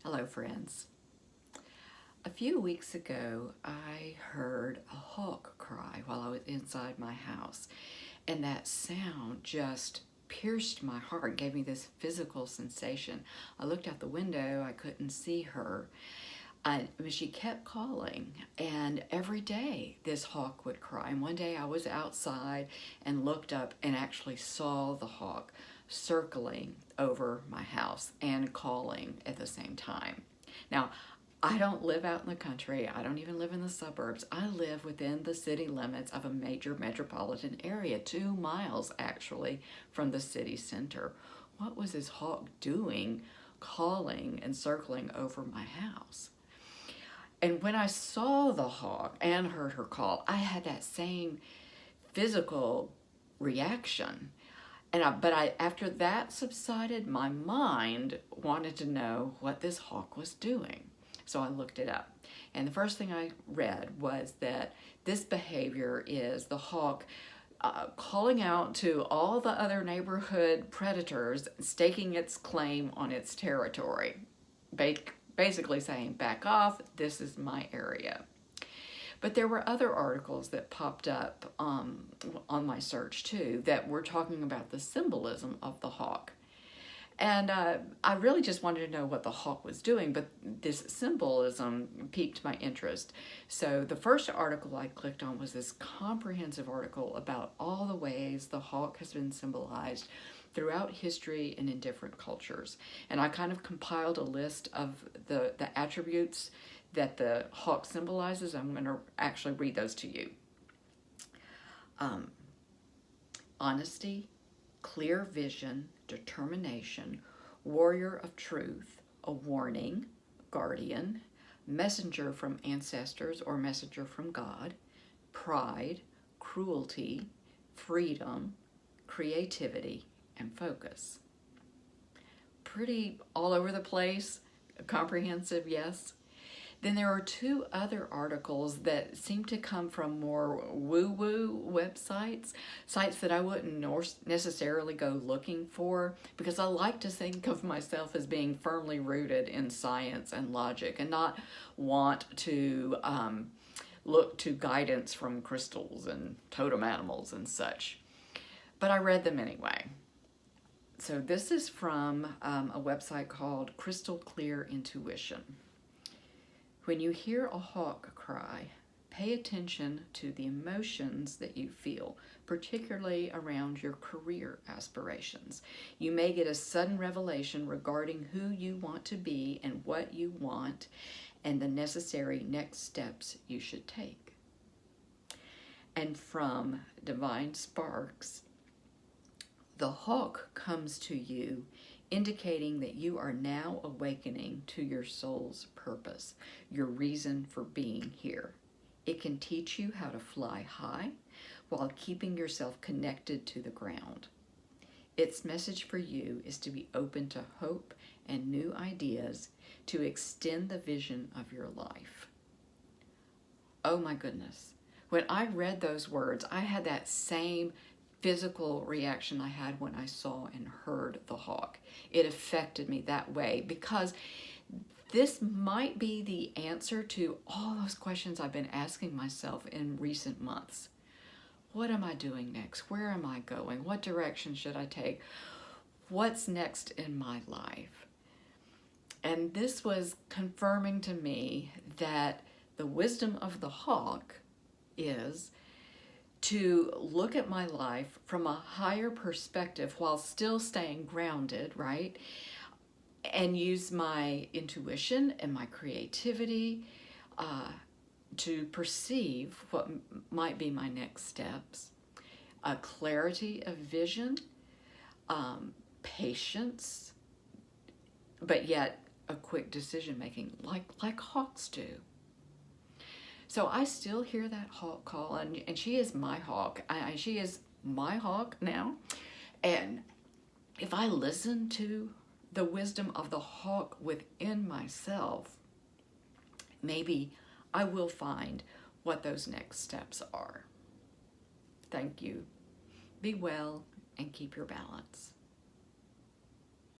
Hello, friends. A few weeks ago, I heard a hawk cry while I was inside my house, and that sound just pierced my heart, gave me this physical sensation. I looked out the window, I couldn't see her, but she kept calling, and every day this hawk would cry. And one day I was outside and looked up and actually saw the hawk circling over my house and calling at the same time. Now, I don't live out in the country. I don't even live in the suburbs. I live within the city limits of a major metropolitan area, 2 miles actually from the city center. What was this hawk doing, calling and circling over my house? And when I saw the hawk and heard her call, I had that same physical reaction. After that subsided, my mind wanted to know what this hawk was doing. So I looked it up. And the first thing I read was that this behavior is the hawk calling out to all the other neighborhood predators, staking its claim on its territory. Basically saying, back off, this is my area. But there were other articles that popped up on my search too that were talking about the symbolism of the hawk. And I really just wanted to know what the hawk was doing, but this symbolism piqued my interest. So the first article I clicked on was this comprehensive article about all the ways the hawk has been symbolized throughout history and in different cultures. And I kind of compiled a list of the attributes that the hawk symbolizes. I'm going to actually read those to you. Honesty, clear vision, determination, warrior of truth, a warning, guardian, messenger from ancestors or messenger from God, pride, cruelty, freedom, creativity, and focus. Pretty all over the place, comprehensive, yes. Then there are 2 other articles that seem to come from more woo-woo websites, sites that I wouldn't necessarily go looking for, because I like to think of myself as being firmly rooted in science and logic and not want to look to guidance from crystals and totem animals and such. But I read them anyway. So this is from a website called Crystal Clear Intuition. When you hear a hawk cry, pay attention to the emotions that you feel, particularly around your career aspirations. You may get a sudden revelation regarding who you want to be and what you want, and the necessary next steps you should take. And from Divine Sparks, the hawk comes to you indicating that you are now awakening to your soul's purpose, your reason for being here. It can teach you how to fly high while keeping yourself connected to the ground. Its message for you is to be open to hope and new ideas to extend the vision of your life. Oh my goodness. When I read those words, I had that same physical reaction I had when I saw and heard the hawk. It affected me that way because this might be the answer to all those questions I've been asking myself in recent months. What am I doing next? Where am I going? What direction should I take? What's next in my life? And this was confirming to me that the wisdom of the hawk is to look at my life from a higher perspective while still staying grounded, right? And use my intuition and my creativity to perceive what might be my next steps. A clarity of vision, patience, but yet a quick decision making, like hawks do. So I still hear that hawk call, and she is my hawk. She is my hawk now. And if I listen to the wisdom of the hawk within myself, maybe I will find what those next steps are. Thank you. Be well and keep your balance.